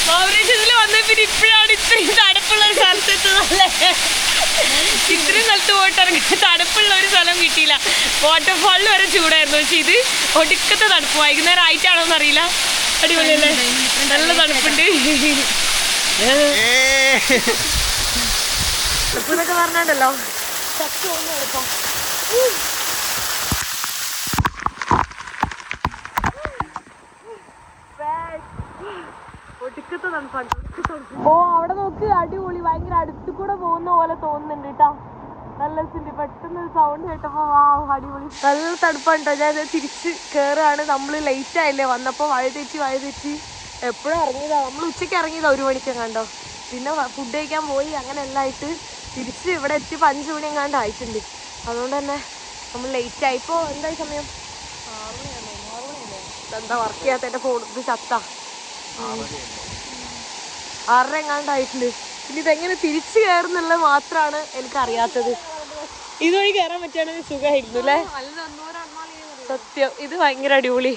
മൗറീഷ്യസിൽ വന്ന പിന്നെ ഇപ്പോഴാണ് ഇത്രയും തണുപ്പുള്ള ഒരു സ്ഥലത്തെത്തുന്നല്ലേ. ഇത്രയും സ്ഥലത്ത് പോയിട്ട് ഇറങ്ങി തണുപ്പുള്ള ഒരു സ്ഥലം കിട്ടിയില്ല. വാട്ടർഫാളിൽ വരെ ചൂടായിരുന്നു, പക്ഷെ ഇത് ഒടുക്കത്തെ തണുപ്പ്. വൈകുന്നേരം ആയിട്ടാണോന്ന് അറിയില്ല. അടിപൊളിയല്ലേ, നല്ല തണുപ്പുണ്ട്. തണുപ്പെന്നൊക്കെ പറഞ്ഞാണ്ടല്ലോ ചക്ക ഒന്നും എടുക്കാം. അവിടെ നോക്ക്, അടിപൊളി. ഭയങ്കര അടുത്ത് കൂടെ പോകുന്ന പോലെ തോന്നുന്നുണ്ട് കേട്ടോ. നല്ല രസമുണ്ട്. പെട്ടെന്ന് സൗണ്ട് കേട്ടപ്പോ അടിപൊളി. നല്ല തണുപ്പാണ് കേട്ടോ. ഞാൻ തിരിച്ച് കയറുകയാണ്. നമ്മൾ ലേറ്റ് ആയില്ലേ വന്നപ്പോൾ, വഴി തെറ്റി എപ്പോഴും ഇറങ്ങിയതാ. നമ്മൾ ഉച്ചയ്ക്ക് ഇറങ്ങിയതാ, 1 മണിക്ക് കണ്ടോ. പിന്നെ ഫുഡ് കഴിക്കാൻ പോയി, അങ്ങനെ എല്ലാം ആയിട്ട് തിരിച്ച് ഇവിടെ എത്തിയപ്പോൾ 5 മണി എങ്ങാണ്ട് ആയിട്ടുണ്ട്. അതുകൊണ്ട് തന്നെ നമ്മൾ ലേറ്റായി. ഇപ്പോൾ എന്തായി സമയം? 6 മണിയല്ലേ? എന്താ വർക്ക് ചെയ്യാത്ത എൻ്റെ ഫോൺ ഇത് ചത്ത 6:30 എങ്ങാണ്ടായിട്ടുണ്ട്. ഇനി ഇതെങ്ങനെ തിരിച്ചു കയറുന്നുള്ളത് മാത്രമാണ് എനിക്കറിയാത്തത്. ഇതുവഴി കയറാൻ പറ്റുകയാണെങ്കിൽ സുഖമായിരുന്നു അല്ലേ? സത്യം ഇത് ഭയങ്കര അടിപൊളി.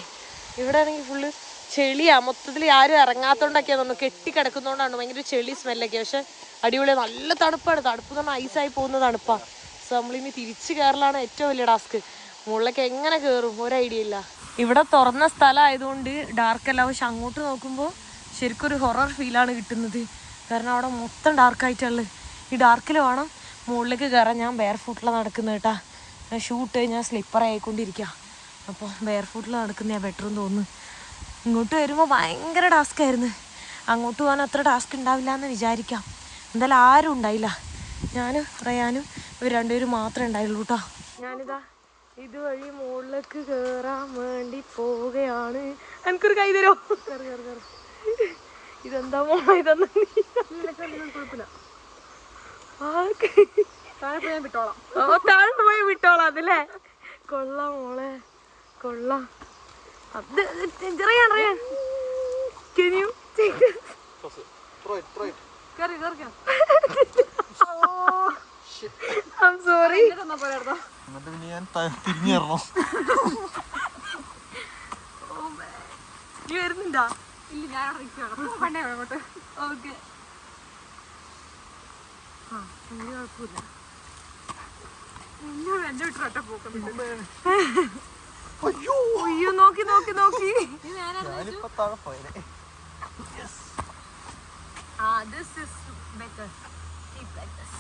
ഇവിടെ ആണെങ്കിൽ ഫുള്ള് ചെളിയാ, മൊത്തത്തിൽ ആരും ഇറങ്ങാത്തോണ്ടൊക്കെയാ തോന്നുന്നു, കെട്ടിക്കിടക്കുന്നോണ്ടാണ് ഭയങ്കര ചെളി സ്മെല്ലൊക്കെ. പക്ഷെ അടിപൊളി, നല്ല തണുപ്പാണ്. തണുപ്പ് എന്ന് പറഞ്ഞാൽ ഐസായി പോകുന്ന തണുപ്പാണ്. സോ നമ്മളിനി തിരിച്ചു കയറലാണ് ഏറ്റവും വലിയ ടാസ്ക്. മുകളിലേക്ക് എങ്ങനെ കയറും ഒരു ഐഡിയ ഇല്ല. ഇവിടെ തുറന്ന സ്ഥലം ആയതുകൊണ്ട് ഡാർക്കല്ല, പക്ഷെ അങ്ങോട്ട് നോക്കുമ്പോൾ ശരിക്കും ഒരു ഹൊറർ ഫീലാണ് കിട്ടുന്നത്. കാരണം അവിടെ മൊത്തം ഡാർക്കായിട്ടുള്ളത്. ഈ ഡാർക്കിൽ വേണം മുകളിലേക്ക് കയറാൻ. ഞാൻ ബെയർ ഫുട്ടിലാണ് നടക്കുന്നത് കേട്ടാ. ഷൂട്ട് ഞാൻ സ്ലിപ്പർ ആയിക്കൊണ്ടിരിക്കുക. അപ്പോൾ ബെയർ ഫുട്ടിൽ നടക്കുന്നതാണ് ബെറ്റർ എന്ന് തോന്നുന്നു. ഇങ്ങോട്ട് വരുമ്പോൾ ഭയങ്കര ടാസ്ക് ആയിരുന്നു. അങ്ങോട്ട് പോകാൻ അത്ര ടാസ്ക് ഉണ്ടാവില്ല എന്ന് വിചാരിക്കാം. എന്തായാലും ആരും ഉണ്ടായില്ല. ഞാനും റയാനും ഇവർ രണ്ടുപേരും മാത്രമേ ഉണ്ടായുള്ളൂ കേട്ടോ. ഞാനിതാ ഇതുവഴി മുകളിലേക്ക് കയറാൻ വേണ്ടി പോവുകയാണ്. എനിക്കൊരു കൈ തരോ? ഇതെന്താ മോളെ, ഇതൊന്നും കുഴപ്പമില്ല. താഴെ പോയി വിട്ടോളാം അതല്ലേ? കൊള്ളാം മോളെ, കൊള്ളാം. അത് അറിയാൻ സോറി. നീ വരുന്നുണ്ടാ? ഇല്ല, ഞാൻ പണ്ടേ അങ്ങോട്ട്. ഓക്കെ, കുഴപ്പമില്ല. എന്റെ വിട്ടൊറ്റ പോക്കുന്നുണ്ട്. അയ്യോ നോക്കി നോക്കി നോക്കി. This is better. Keep like this.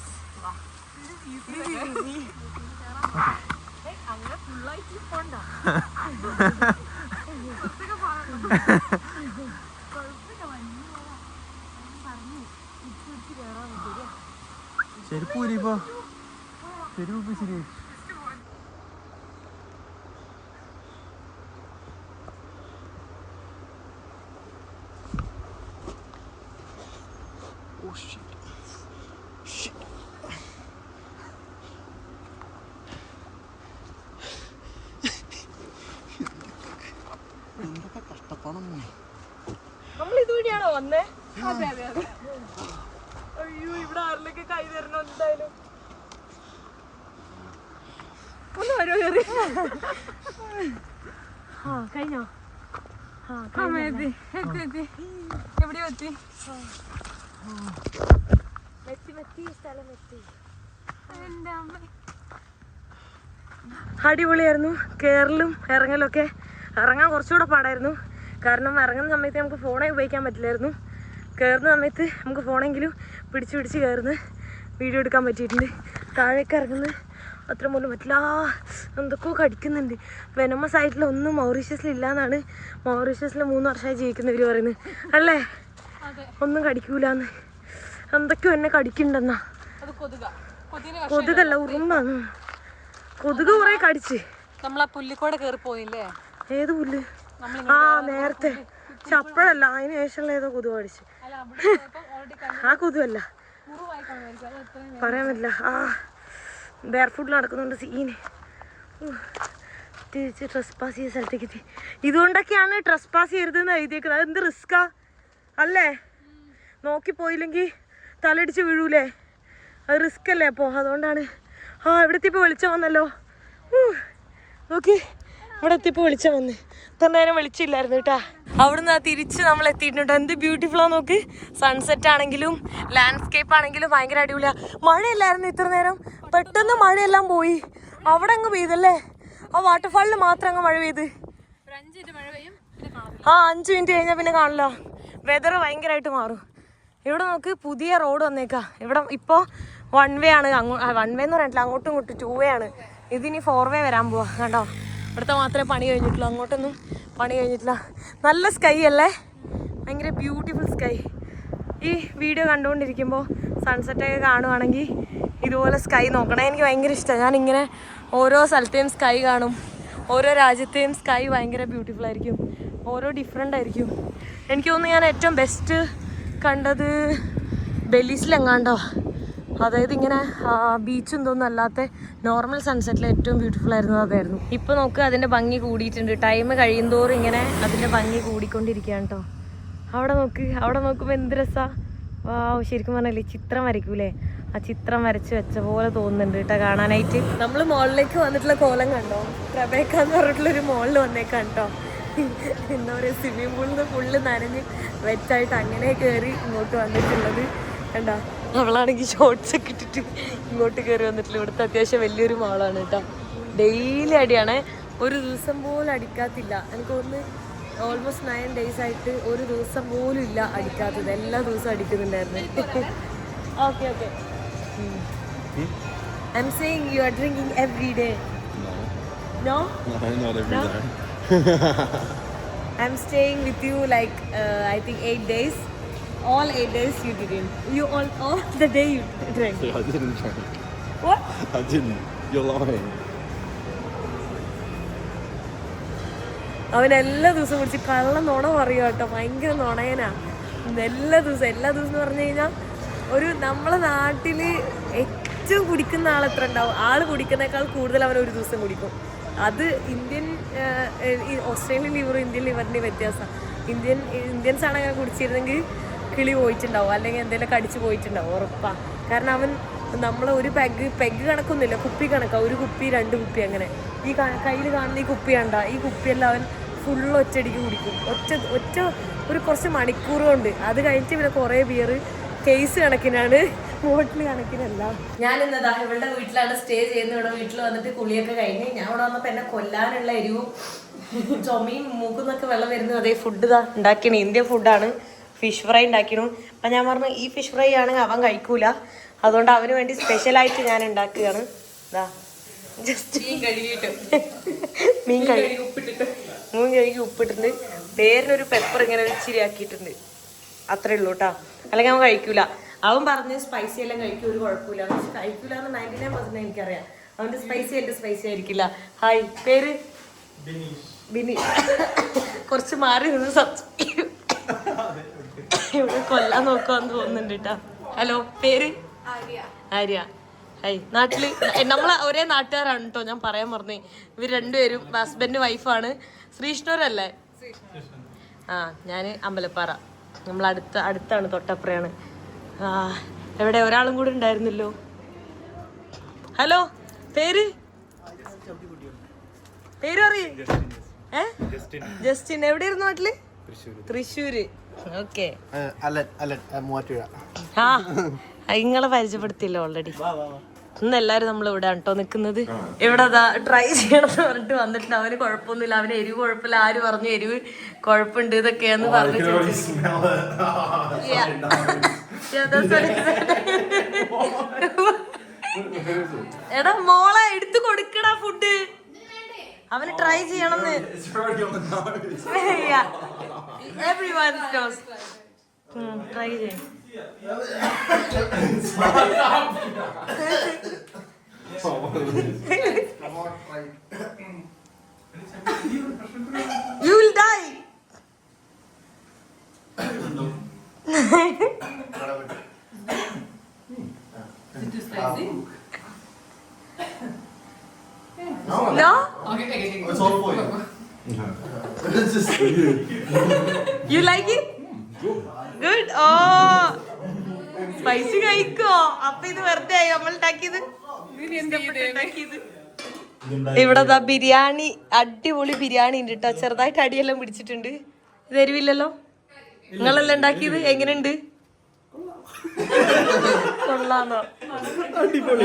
അങ്ങനെ ഫുള്ളായിട്ട് പോണ്ട. ചെരുപ്പൂരിപ്പോ ചെരുപ്പ് ശരി. എന്തൊക്കെ കഷ്ടപ്പാടും. നമ്മൾ ഇതുവഴിയാണോ വന്നേ? അതെ അതെ അതെ. അയ്യോ, ഇവിടെ ആരിലൊക്കെ കൈ തരണോ എന്തായാലും. ഒന്ന് വരുമോ കയറി? കഴിഞ്ഞോ? എവിടെയോ എത്തി. അടിപൊളിയായിരുന്നു കയറലും ഇറങ്ങലും ഒക്കെ. ഇറങ്ങാൻ കുറച്ചുകൂടെ പാടായിരുന്നു, കാരണം ഇറങ്ങുന്ന സമയത്ത് നമുക്ക് ഫോണേ ഉപയോഗിക്കാൻ പറ്റില്ലായിരുന്നു. കയറുന്ന സമയത്ത് നമുക്ക് ഫോണെങ്കിലും പിടിച്ച് പിടിച്ച് കയറുന്ന വീഡിയോ എടുക്കാൻ പറ്റിയിട്ടുണ്ട്. താഴേക്ക് ഇറങ്ങുന്നത് അത്ര പോലും പറ്റില്ല. എന്തൊക്കെയോ കടിക്കുന്നുണ്ട്. വെനമസ് ആയിട്ടുള്ള ഒന്നും മൗറീഷ്യസിലില്ലാന്നാണ്. മൗറീഷ്യസിൽ 3 വർഷമായി ജീവിക്കുന്നവർ പറയുന്നത് അല്ലേ? ഒന്നും കടിക്കൂലെന്ന്. എന്തൊക്കെയോ എന്നെ കടിക്കുന്നുണ്ടെന്നാ. കൊതുകല്ല, ഉറുമ്പാണ്. കൊതുക് കുറെ കടിച്ച്. നമ്മളാ പുല്ലിക്കോടെ കയറി പോയില്ലേ? ഏത് പുല്ല്? ആ നേരത്തെ. പക്ഷെ അപ്പോഴല്ല, അതിന് ശേഷമുള്ള ഏതോ കൊതുക് കടിച്ച്. ആ കൊതുവല്ല, പറയാൻ പറ്റില്ല. ആ ബെയർ ഫുഡിൽ നടക്കുന്നുണ്ട് സീന്. തിരിച്ച് ട്രസ് പാസ് ചെയ്ത സ്ഥലത്തേക്ക് എത്തി. ഇതുകൊണ്ടൊക്കെയാണ് ട്രസ് പാസ് ചെയ്യരുതെന്ന് എഴുതിയേക്കുന്നത്. അതെന്ത് റിസ്ക്കാ അല്ലേ? നോക്കിപ്പോയില്ലെങ്കിൽ തലടിച്ച് വീഴൂലേ? അത് റിസ്ക് അല്ലേ അപ്പോൾ? അതുകൊണ്ടാണ്. ഇവിടെ എത്തിയപ്പോൾ വെളിച്ചം വന്നല്ലോ. നോക്കി, ഇവിടെ എത്തിയപ്പോൾ വെളിച്ചം വന്ന്. ഇത്ര നേരം വെളിച്ചില്ലായിരുന്നു കേട്ടാ. അവിടുന്ന് തിരിച്ച് നമ്മൾ എത്തിയിട്ടുണ്ട്. എന്ത് ബ്യൂട്ടിഫുള്ളാ നോക്ക്. സൺസെറ്റ് ആണെങ്കിലും ലാൻഡ്സ്കേപ്പ് ആണെങ്കിലും ഭയങ്കര അടിപൊളിയാ. മഴയില്ലായിരുന്നു ഇത്ര നേരം, പെട്ടെന്ന് മഴയെല്ലാം പോയി. അവിടെ അങ്ങ് പെയ്തല്ലേ? ആ വാട്ടർഫാളിൽ മാത്രം അങ്ങ് മഴ പെയ്ത്. 5 മിനിറ്റ് കഴിഞ്ഞാൽ പിന്നെ കാണില്ല. വെതർ ഭയങ്കരമായിട്ട് മാറും. ഇവിടെ നോക്ക്, പുതിയ റോഡ് വന്നേക്കാ. ഇവിടെ ഇപ്പോൾ 1 വേ ആണ്. 1 വേ എന്ന് പറഞ്ഞിട്ടില്ല, അങ്ങോട്ടും ഇങ്ങോട്ടും 2 വേ ആണ്. ഇതിനി 4 വേ വരാൻ പോവാ. കണ്ടോ, ഇവിടുത്തെ മാത്രമേ പണി കഴിഞ്ഞിട്ടുള്ളൂ, അങ്ങോട്ടൊന്നും പണി കഴിഞ്ഞിട്ടില്ല. നല്ല സ്കൈ അല്ലേ? ഭയങ്കര ബ്യൂട്ടിഫുൾ സ്കൈ. ഈ വീഡിയോ കണ്ടുകൊണ്ടിരിക്കുമ്പോൾ സൺസെറ്റൊക്കെ കാണുവാണെങ്കിൽ ഇതുപോലെ സ്കൈ നോക്കണം. എനിക്ക് ഭയങ്കര ഇഷ്ടമാണ്. ഞാനിങ്ങനെ ഓരോ സ്ഥലത്തെയും സ്കൈ കാണും. ഓരോ രാജ്യത്തെയും സ്കൈ ഭയങ്കര ബ്യൂട്ടിഫുൾ ആയിരിക്കും, ഓരോ ഡിഫറെൻ്റ് ആയിരിക്കും. എനിക്ക് തോന്നുന്നു ഞാൻ ഏറ്റവും ബെസ്റ്റ് കണ്ടത് ബെലീസിലെങ്ങാണ്ടോ, അതായത് ഇങ്ങനെ ബീച്ചും തോന്നും അല്ലാത്ത നോർമൽ സൺസെറ്റിൽ ഏറ്റവും ബ്യൂട്ടിഫുൾ ആയിരുന്നത് അതായിരുന്നു. ഇപ്പൊ നോക്ക് അതിന്റെ ഭംഗി കൂടിയിട്ടുണ്ട്. ടൈം കഴിയുന്തോറും ഇങ്ങനെ അതിന്റെ ഭംഗി കൂടിക്കൊണ്ടിരിക്കുകയാണ് കേട്ടോ. അവിടെ നോക്കുമ്പോൾ എന്ത് രസാ. ശരിക്കും പറഞ്ഞാലേ ചിത്രം വരയ്ക്കൂലേ, ആ ചിത്രം വരച്ച് വെച്ച പോലെ തോന്നുന്നുണ്ട് കേട്ടോ കാണാനായിട്ട്. നമ്മൾ മോളിലേക്ക് വന്നിട്ടുള്ള കോലം കണ്ടോ, പ്രബേക്ക എന്ന് പറഞ്ഞിട്ടുള്ളൊരു മോളിൽ വന്നേക്കാം കേട്ടോ. എന്താ പറയുക, സ്വിമ്മിംഗ് പൂളിൽ നിന്ന് ഫുള്ള് നനഞ്ഞ് വെച്ചായിട്ട് അങ്ങനെ കയറി ഇങ്ങോട്ട് വന്നിട്ടുള്ളത് കണ്ടോ. അവളാണെങ്കിൽ ഷോർട്സ് ഒക്കെ ഇട്ടിട്ട് ഇങ്ങോട്ട് കയറി വന്നിട്ടില്ല. ഇവിടുത്തെ അത്യാവശ്യം വലിയൊരു മോളാണ് കേട്ടോ. ഡെയിലി അടിയാണ്, ഒരു ദിവസം പോലും അടിക്കാത്തില്ല. എനിക്ക് തോന്നുന്നു ഓൾമോസ്റ്റ് 9 days ആയിട്ട് ഒരു ദിവസം പോലും ഇല്ല അടിക്കാത്തത്. എല്ലാ ദിവസവും അടിക്കുന്നുണ്ടായിരുന്നു. Okay okay. I'm saying you are drinking every day. No? No, not every No? day. I'm staying with you like I think 8 days. All 8 days you didn't. You all the day you drank. Yeah, I didn't drink. What? I didn't. You're lying. അവൻ എല്ലാ ദിവസവും കുടിച്ച് കള്ള നുണ പറയുക കേട്ടോ. ഭയങ്കര നുണയനാ. എല്ലാ ദിവസം എന്ന് പറഞ്ഞു കഴിഞ്ഞാൽ ഒരു നമ്മളെ നാട്ടിൽ ഏറ്റവും കുടിക്കുന്ന ആൾ എത്ര ഉണ്ടാവും, ആൾ കുടിക്കുന്നേക്കാൾ കൂടുതൽ അവൻ ഒരു ദിവസം കുടിക്കും. അത് ഓസ്ട്രേലിയൻ ലിവറും ഇന്ത്യൻ ലിവറിൻ്റെ വ്യത്യാസമാണ്. ഇന്ത്യൻസ് ആണ് അങ്ങനെ കുടിച്ചിരുന്നെങ്കിൽ കിളി പോയിട്ടുണ്ടാവും, അല്ലെങ്കിൽ എന്തെങ്കിലുമൊക്കെ അടിച്ച് പോയിട്ടുണ്ടാവും ഉറപ്പാണ്. കാരണം അവൻ നമ്മളെ ഒരു പെഗ് കണക്കൊന്നുമില്ല, കുപ്പി കണക്കാണ്. ഒരു കുപ്പി 2 കുപ്പി അങ്ങനെ. ഈ കയ്യിൽ കാണുന്ന ഈ കുപ്പി കണ്ട, ഈ കുപ്പിയെല്ലാം അവൻ ഫുള്ള് ഒറ്റയടിക്ക് കുടിക്കും. ഒറ്റ ഒരു കുറച്ച് മണിക്കൂർ കൊണ്ട്. അത് കഴിഞ്ഞിട്ട് പിന്നെ കുറേ ബിയർ കേസ് കണക്കിനാണ്, ബോട്ടിൽ കണക്കിനല്ല. ഞാനിന്നതാ ഇവളുടെ വീട്ടിലാണ് സ്റ്റേ ചെയ്യുന്നത്. ഇവിടെ വീട്ടിൽ വന്നിട്ട് കുളിയൊക്കെ കഴിഞ്ഞ് ഞാൻ ഇവിടെ വന്നപ്പോൾ എന്നെ കൊല്ലാനുള്ള എരിവും ചുമയും മൂക്കുന്നൊക്കെ വെള്ളം വരുന്നു. അതേ ഫുഡ് ഇതാ ഉണ്ടാക്കിയാണ്, ഇന്ത്യൻ ഫുഡാണ്. ഫിഷ് ഫ്രൈ ഉണ്ടാക്കിയിരുന്നു. അപ്പം ഞാൻ പറഞ്ഞു ഈ ഫിഷ് ഫ്രൈ ആണെങ്കിൽ അവൻ കഴിക്കൂല, അതുകൊണ്ട് അവന് വേണ്ടി സ്പെഷ്യലായിട്ട് ഞാൻ ഉണ്ടാക്കുകയാണ്. ഇതാ ജസ്റ്റ് മീൻ കഴുകി ഉപ്പിട്ടിട്ടുണ്ട്. പേരിനൊരു പെപ്പർ ഇങ്ങനെ ഇച്ചിരി ആക്കിയിട്ടുണ്ട്, അത്രേ ഉള്ളൂ കേട്ടോ. അല്ലെങ്കിൽ അവൻ കഴിക്കൂല. അവൻ പറഞ്ഞ് സ്പൈസി എല്ലാം കഴിക്കും, ഒരു കുഴപ്പമില്ല. പക്ഷെ കഴിക്കൂല എന്ന് 99% എനിക്കറിയാം. അവൻ്റെ സ്പൈസി എൻ്റെ സ്പൈസി ആയിരിക്കില്ല. ഹായ്, പേര് ബിനി. കുറച്ച് മാറി നിന്ന് സബ്സ്ക്രൈബ് ഇവിടെ കൊല്ലാൻ നോക്കുവാന്ന് തോന്നുന്നുണ്ട് കേട്ടോ. ഹലോ, പേര് ആര്യ. ഹൈ, നാട്ടില് നമ്മളെ ഒരേ നാട്ടുകാരാണ് കേട്ടോ. ഞാൻ പറയാൻ പറഞ്ഞേ, ഇവർ രണ്ടുപേരും ഹസ്ബൻഡ് വൈഫാണ്. ശ്രീഷ്ണൂരല്ലേ? ഞാൻ അമ്പലപ്പാറ. നമ്മൾ അടുത്താണ്, തൊട്ടപ്പുറയാണ്. എവിടെ ഒരാളും കൂടെ ഉണ്ടായിരുന്നല്ലോ. ഹലോ, പേര് അറിയേ? ജസ്റ്റിൻ. എവിടെയായിരുന്നു നാട്ടില്? തൃശ്ശൂര്. ഓക്കെ. നിങ്ങളെ പരിചയപ്പെടുത്തിയല്ലോ ഓൾറെഡി. ഇന്ന് എല്ലാരും നമ്മൾ ഇവിടെ കേട്ടോ നിക്കുന്നത്. ഇവിടെ ട്രൈ ചെയ്യണമെന്ന് പറഞ്ഞിട്ട് വന്നിട്ടുണ്ട്. അവന് കുഴപ്പമൊന്നുമില്ല, അവന് എരിവ് കുഴപ്പമില്ല. ആര് പറഞ്ഞു എരിവ് കുഴപ്പമുണ്ട് ഇതൊക്കെയാന്ന് പറഞ്ഞു. എടാ മോളെ എടുത്തു കൊടുക്കടാ ഫുഡ്, അവന് ട്രൈ ചെയ്യണമെന്ന്. ട്രൈ ചെയ്യും. You will die. No? It's all for you. You like it? Good. Oh, spicy കഴിക്കോ? അപ്പൊ ഇത് വെറുതെ ആയി നമ്മൾ ഉണ്ടാക്കിയത്. ഇവിടെ ബിരിയാണി, അടിപൊളി ബിരിയാണി ഉണ്ട് കേട്ടോ. ചെറുതായിട്ട് അടിയെല്ലാം പിടിച്ചിട്ടുണ്ട്. ഇത് എരിവില്ലല്ലോ. നിങ്ങളെല്ലാം ഉണ്ടാക്കിയത് എങ്ങനെയുണ്ട്? കൊള്ളാന്നോ?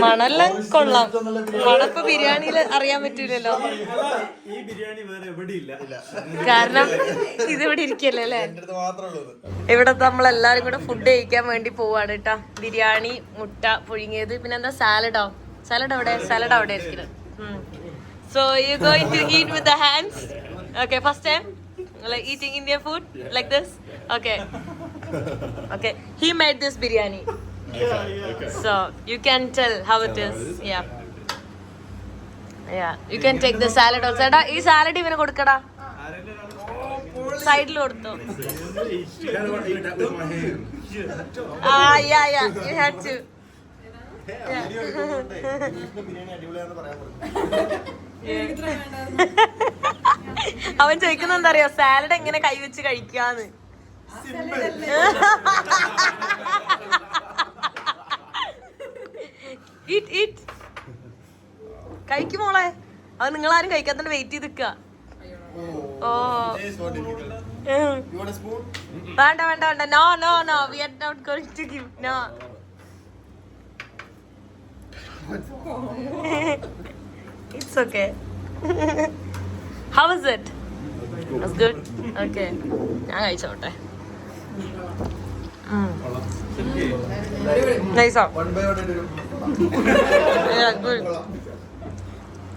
മണെല്ലാം കൊള്ളാം. മണപ്പ് ബിരിയാണിയിൽ അറിയാൻ പറ്റൂലല്ലോ, കാരണം ഇതിവിടെ ഇരിക്കല്ലേ അല്ലേ. ഇവിടെ നമ്മളെല്ലാരും കൂടെ ഫുഡ് കഴിക്കാൻ വേണ്ടി പോവാണ് കേട്ടോ. ബിരിയാണി, മുട്ട പുഴുങ്ങിയത്, പിന്നെ എന്താ സാലഡ് അവിടെ ഇരിക്കുന്നത്. So you going to eat with the hands? Okay, first time like eating Indian food like this? Okay. He made this biryani. Okay. So you can tell how it is. Yeah. You can take the salad also. Ee salad ivane kodukada. സൈഡിൽ കൊടുത്തോ. You had to. അവൻ ചോദിക്കുന്ന എന്താ അറിയോ, സാലഡ് എങ്ങനെ കൈവച്ച് കഴിക്കാന്ന്. കഴിക്കുമോളെ, അത് നിങ്ങളാരും കഴിക്കാത്തന്നെ വെയിറ്റ് ചെയ്ത് നിക്ക. ഓ വേണ്ട വേണ്ട വേണ്ട, no no no, we are not going to give, no. It's okay. How was it? It's good. Okay. ഞാൻ കഴിച്ചോട്ടെ. Nice. Yeah, good.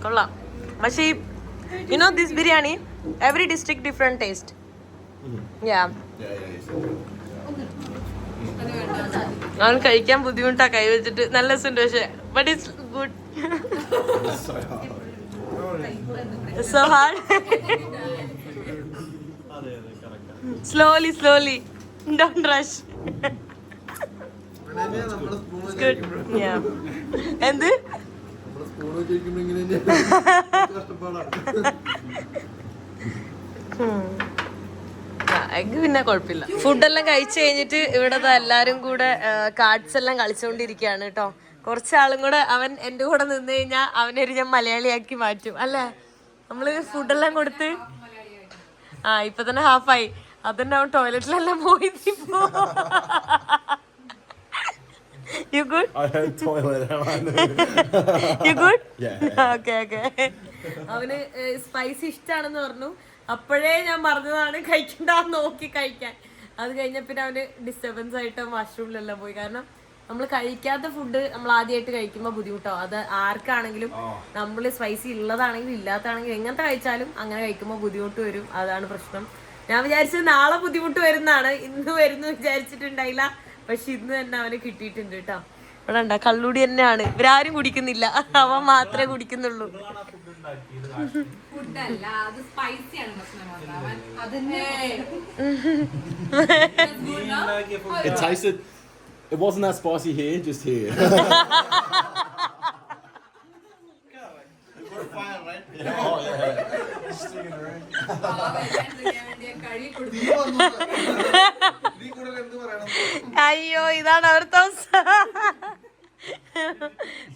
കൊള്ളാം. പക്ഷേ you know this biryani, every district different taste. Yeah. അവൻ കഴിക്കാൻ ബുദ്ധിമുട്ടാ കൈ വെച്ചിട്ട്. നല്ല രസമുണ്ട് പക്ഷെ, but it's good. So hard. Slowly. Don't rush. It's good. Yeah. എന്ത്? എഗ് പിന്നെ കുഴപ്പമില്ല. ഫുഡെല്ലാം കഴിച്ചു കഴിഞ്ഞിട്ട് ഇവിടെ എല്ലാരും കൂടെ കാർഡ്സ് എല്ലാം കളിച്ചോണ്ടിരിക്കുകയാണ് കേട്ടോ. കുറച്ചാളും കൂടെ അവൻ എന്റെ കൂടെ നിന്ന് കഴിഞ്ഞാൽ അവനൊരു ഞാൻ മലയാളിയാക്കി മാറ്റും അല്ലേ. നമ്മള് ഫുഡെല്ലാം കൊടുത്ത് ഇപ്പൊ തന്നെ ഹാഫായി. അതന്നെ അവൻ ടോയ്ലറ്റിലെല്ലാം പോയി. You good? I had toilet. You good? Yeah. Okay. അവന് സ്പൈസി ഇഷ്ടാണെന്ന് പറഞ്ഞു. അപ്പോഴേ ഞാൻ പറഞ്ഞതാണ് കഴിക്കണ്ടെന്ന് നോക്കി കഴിക്കാൻ. അത് കഴിഞ്ഞ പിന്നെ അവന് ഡിസ്റ്റർബൻസ് ആയിട്ട് വാഷ്റൂമിലെല്ലാം പോയി. കാരണം നമ്മൾ കഴിക്കാത്ത ഫുഡ് നമ്മൾ ആദ്യമായിട്ട് കഴിക്കുമ്പോൾ ബുദ്ധിമുട്ടാവും. അത് ആർക്കാണെങ്കിലും, നമ്മൾ സ്പൈസി ഉള്ളതാണെങ്കിലും ഇല്ലാത്താണെങ്കിലും എങ്ങനത്തെ കഴിച്ചാലും അങ്ങനെ കഴിക്കുമ്പോൾ ബുദ്ധിമുട്ട് വരും. അതാണ് പ്രശ്നം. ഞാൻ വിചാരിച്ചത് നാളെ ബുദ്ധിമുട്ട് വരുന്നതാണ്, ഇന്ന് വരുന്നു വിചാരിച്ചിട്ടുണ്ടായില്ല. പക്ഷെ ഇന്ന് തന്നെ അവന് കിട്ടിയിട്ടുണ്ട് കേട്ടോ. ഇവിടെ ഉണ്ടാ കള്ളുടി തന്നെയാണ്. ഇവരാരും കുടിക്കുന്നില്ല, അവൻ മാത്രമേ കുടിക്കുന്നുള്ളൂ. It tasted. It wasn't that spicy here, just here. അയ്യോ, ഇതാണ് അവിടുത്തെ അവസ്ഥ.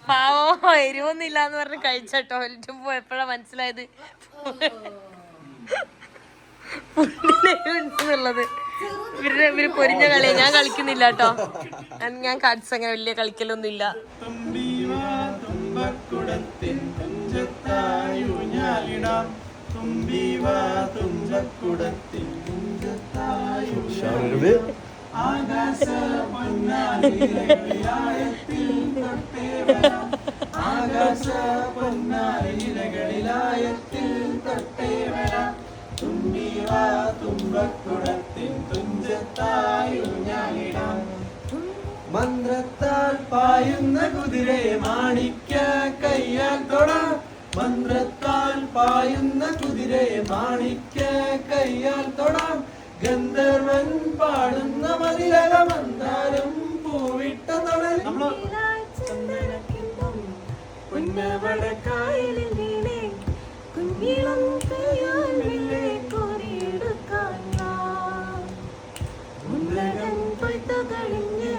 പാവോ, എരിവൊന്നും ഇല്ലാന്ന് പറഞ്ഞ് കഴിച്ച ടോയ്ലറ്റും പോയപ്പോഴാ മനസ്സിലായത് എന്നുള്ളത്. ഇവര് പൊരിഞ്ഞ കളിയാ. ഞാൻ കളിക്കുന്നില്ല കേട്ടോ. ഞാൻ കാർഡ്സ് അങ്ങനെ വലിയ കളിക്കലൊന്നും ഇല്ല. Shout it a bit. മന്ത്രത്താൽ പായുന്ന കുതിരയെ മാണിക്യ കയ്യാൽ തൊടാം. മന്ത്രത്താൽ പായുന്ന കുതിരയെ മാണിക്യ കയ്യാൽ തൊടാം. ഗന്ധർവൻ പാടുന്ന മതിലക മന്ദാരം പൂവിട്ട തൊടൽ. പൊന്നവടക്കായലിൽ വീണേ കുഞ്ഞിളം കയ്യാലില്ലേ കോരിയെടുക്കാൻ മുന്നകം പൊയ്ത്തു കഴിഞ്ഞ്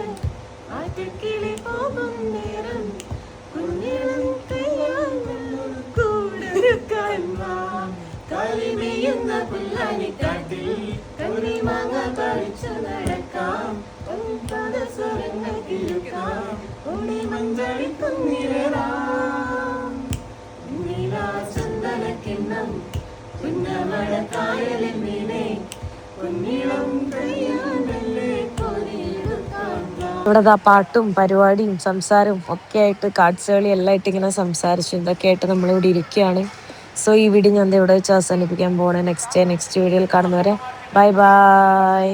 ആറ്റക്കിളി പോകും നേരം കുഞ്ഞിളം കയ്യാലിൽ കൂടെടുക്കാൻ കളിമെയ്യുന്ന പുല്ലാനിക്കാട്ടിൽ കണ്ണിമാങ്ങ കളിച്ചു നടക്കാം. സ്വരങ്ങൾ കിഴക്കാം ഓടി മഞ്ചടിക്കും നിരടാം. ചന്ദനക്കിണ്ണം പുന്നമടക്കായലിൽ വീണേ പൊന്നിളം കയ്യാലല്ലേ കോരിയെടുക്കാൻ. ഇവിടെ പാട്ടും പരിപാടിയും സംസാരവും ഒക്കെ ആയിട്ട് കാർഡ്സ് കളി എല്ലാം ആയിട്ട് ഇങ്ങനെ സംസാരിച്ചു ഇതൊക്കെ ആയിട്ട് നമ്മളിവിടെ ഇരിക്കുകയാണ്. സോ ഈ വീഡിയോ ഞാൻ ഇവിടെ വെച്ച് അവസാനിപ്പിക്കാൻ പോകണേ. നെക്സ്റ്റ് വീഡിയോയിൽ കാണുന്നവരെ ബൈ ബൈ.